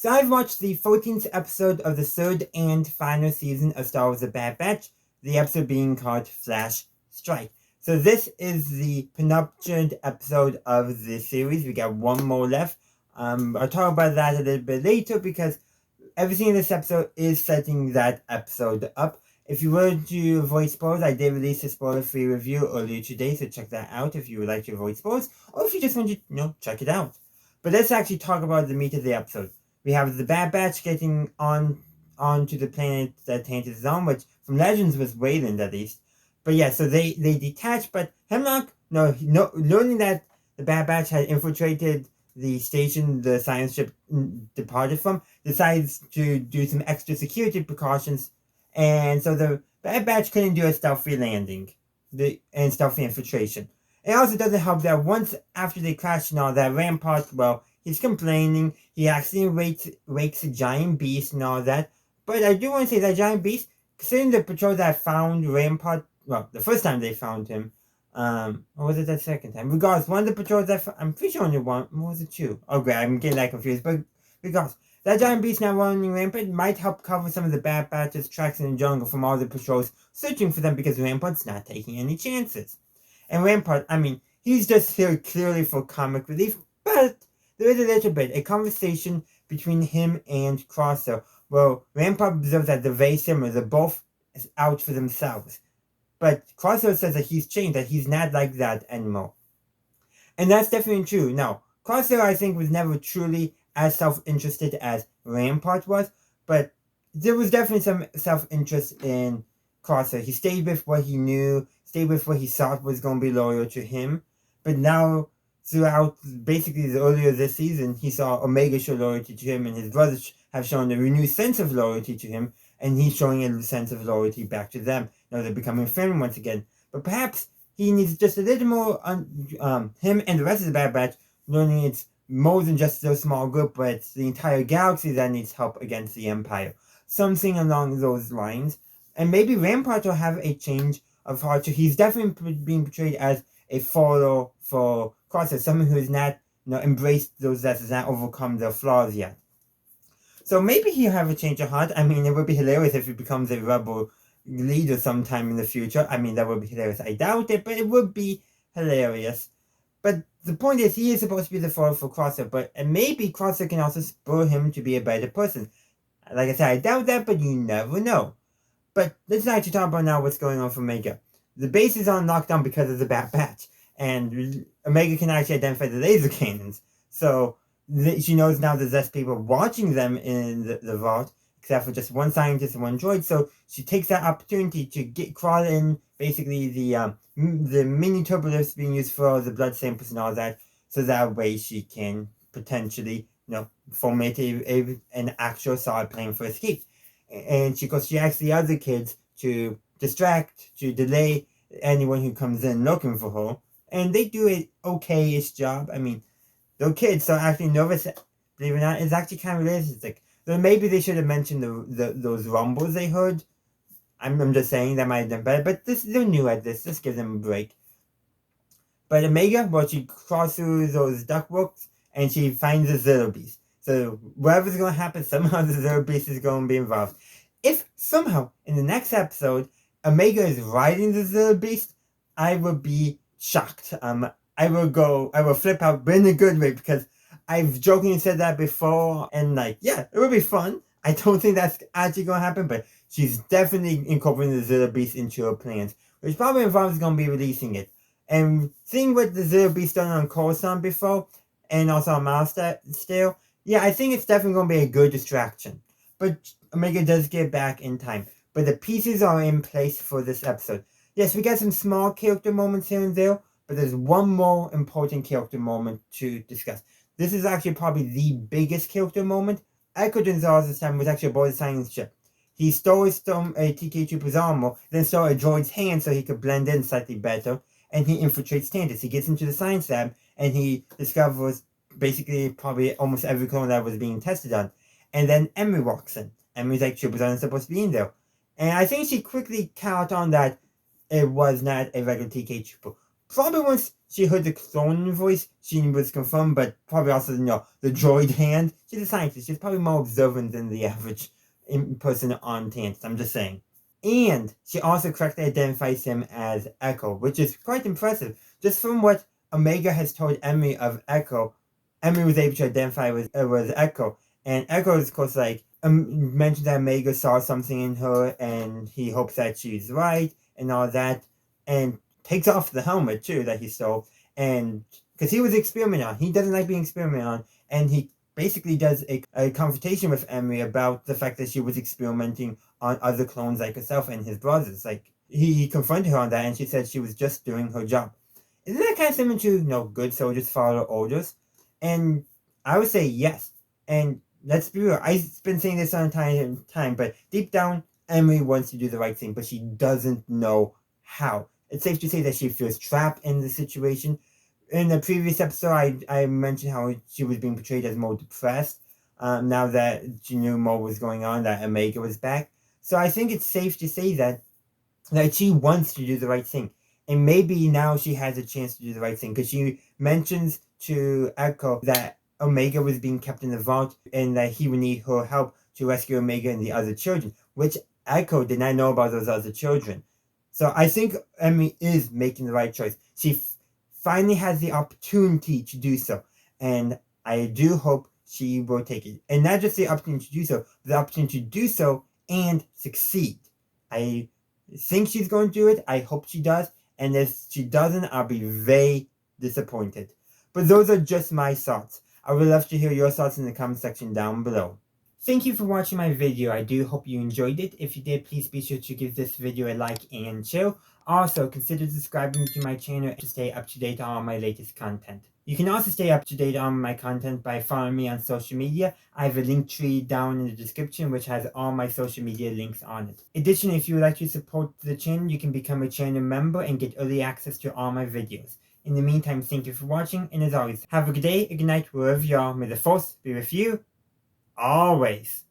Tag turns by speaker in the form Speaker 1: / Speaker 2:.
Speaker 1: So I've watched the 14th episode of the third and final season of Star Wars The Bad Batch, the episode being called Flash Strike. So this is the penultimate episode of the series. We got one more left. I'll talk about that a little bit later because everything in this episode is setting that episode up. If you were to avoid spoilers, I did release a spoiler-free review earlier today, so check that out if you would like to avoid spoilers, or if you just want to, check it out. But let's actually talk about the meat of the episode. We have the Bad Batch getting onto the planet that Tantiss is on, which from Legends was Wayland at least. But yeah, so they detach, but Hemlock, learning that the Bad Batch had infiltrated the station the science ship departed from, decides to do some extra security precautions, and so the Bad Batch couldn't do a stealthy landing and stealthy infiltration. It also doesn't help that once after they crash and all that, Rampart, well, he's complaining, he accidentally wakes a giant beast and all that, but I do want to say that giant beast, considering the patrol that found Rampart, well, the first time they found him, or was it the second time? Regardless, one of the patrols I'm pretty sure only one, or was it two? Oh great, I'm getting that confused, but regardless, that giant beast now running rampant might help cover some of the Bad Batch's tracks in the jungle from all the patrols searching for them because Rampart's not taking any chances. And Rampart, I mean, he's just here clearly for comic relief, but there is a little bit, a conversation between him and Crosser, where Rampart observes that they're very similar, they're both out for themselves. But Crosser says that he's changed, that he's not like that anymore. And that's definitely true. Now, Crosser, I think, was never truly as self-interested as Rampart was, but there was definitely some self-interest in Crosser. He stayed with what he knew, stayed with what he thought was going to be loyal to him, but now, throughout basically the earlier this season, he saw Omega show loyalty to him, and his brothers have shown a renewed sense of loyalty to him, and he's showing a sense of loyalty back to them. Now they're becoming friends once again. But perhaps he needs just a little more, him and the rest of the Bad Batch, learning it's more than just a small group, but it's the entire galaxy that needs help against the Empire. Something along those lines. And maybe Rampart will have a change of heart. He's definitely being portrayed as a follower for Crosser, someone who has not embraced those lessons, not overcome their flaws yet. So maybe he'll have a change of heart. I mean, it would be hilarious if he becomes a rebel leader sometime in the future. I mean, that would be hilarious. I doubt it, but it would be hilarious. But the point is, he is supposed to be the follower for Crosser, and maybe Crosser can also spur him to be a better person. Like I said, I doubt that, but you never know. But let's actually talk about now what's going on for Omega. The base is on lockdown because of the Bad Batch, and Omega can actually identify the laser cannons. So she knows now there's less people watching them in the vault, except for just one scientist and one droid. So she takes that opportunity to crawl in basically the mini turbolifts being used for the blood samples and all that, so that way she can potentially formulate an actual solid plan for escape. And she asks the other kids to distract, to delay anyone who comes in looking for her, and they do an okay-ish job. I mean, they're kids, so actually nervous, believe it or not, is actually kind of realistic. So maybe they should have mentioned those rumbles they heard. I'm just saying that might have done better, but they're new at this. Just give them a break. But Omega, well, she crawls through those ductworks and she finds the Zero Beast. So whatever's going to happen, somehow the Zero Beast is going to be involved. If somehow in the next episode Omega is riding the Zero Beast, I would be shocked. I will flip out, but in a good way, because I've jokingly said that before, and it would be fun. I don't think that's actually going to happen, but she's definitely incorporating the Zero Beast into her plans, which probably involves going to be releasing it. And seeing what the Zero Beast done on Coruscant before, and also on Mars still, I think it's definitely going to be a good distraction. But Omega does get back in time. But the pieces are in place for this episode. Yes, we got some small character moments here and there, but there's one more important character moment to discuss. This is actually probably the biggest character moment. Echo Gonzalez this time was actually aboard the science ship. He stole a TK Trooper's armor, then stole a droid's hand so he could blend in slightly better, and he infiltrates Tantiss. He gets into the science lab, and he discovers basically probably almost every clone that was being tested on. And then Emery walks in. Emery's like, Troopers aren't supposed to be in there. And I think she quickly caught on that it was not a regular TK Trooper. Probably once she heard the clone voice, she was confirmed, but probably also, the droid hand. She's a scientist. She's probably more observant than the average person on Tantiss. I'm just saying. And she also correctly identifies him as Echo, which is quite impressive. Just from what Omega has told Emmy of Echo, Emmy was able to identify with Echo. And Echo is, of course, mentioned that Omega saw something in her and he hopes that she's right and all that. And takes off the helmet, too, that he stole. And because he was experimented on. He doesn't like being experimented on. And he basically does a confrontation with Emery about the fact that she was experimenting on other clones like herself and his brothers. Like, he confronted her on that, and she said she was just doing her job. Isn't that kind of similar to, good soldiers follow orders? And I would say yes. And let's be real, I've been saying this on time, but deep down, Emily wants to do the right thing, but she doesn't know how. It's safe to say that she feels trapped in the situation. In the previous episode, I mentioned how she was being portrayed as more depressed. Now that she knew more was going on, that Omega was back. So I think it's safe to say that she wants to do the right thing. And maybe now she has a chance to do the right thing because she mentions to Echo that Omega was being kept in the vault and that he would need her help to rescue Omega and the other children, which Echo did not know about those other children. So I think Emmy is making the right choice. She finally has the opportunity to do so. And I do hope she will take it. And not just the opportunity to do so, but the opportunity to do so and succeed. I think she's going to do it. I hope she does. And if she doesn't, I'll be very disappointed. But those are just my thoughts. I would love to hear your thoughts in the comment section down below. Thank you for watching my video. I do hope you enjoyed it. If you did, please be sure to give this video a like and share. Also, consider subscribing to my channel to stay up to date on all my latest content. You can also stay up to date on my content by following me on social media. I have a link tree down in the description which has all my social media links on it. Additionally, if you would like to support the channel, you can become a channel member and get early access to all my videos. In the meantime, thank you for watching, and as always, have a good day, a good night, wherever you are. May the force be with you always.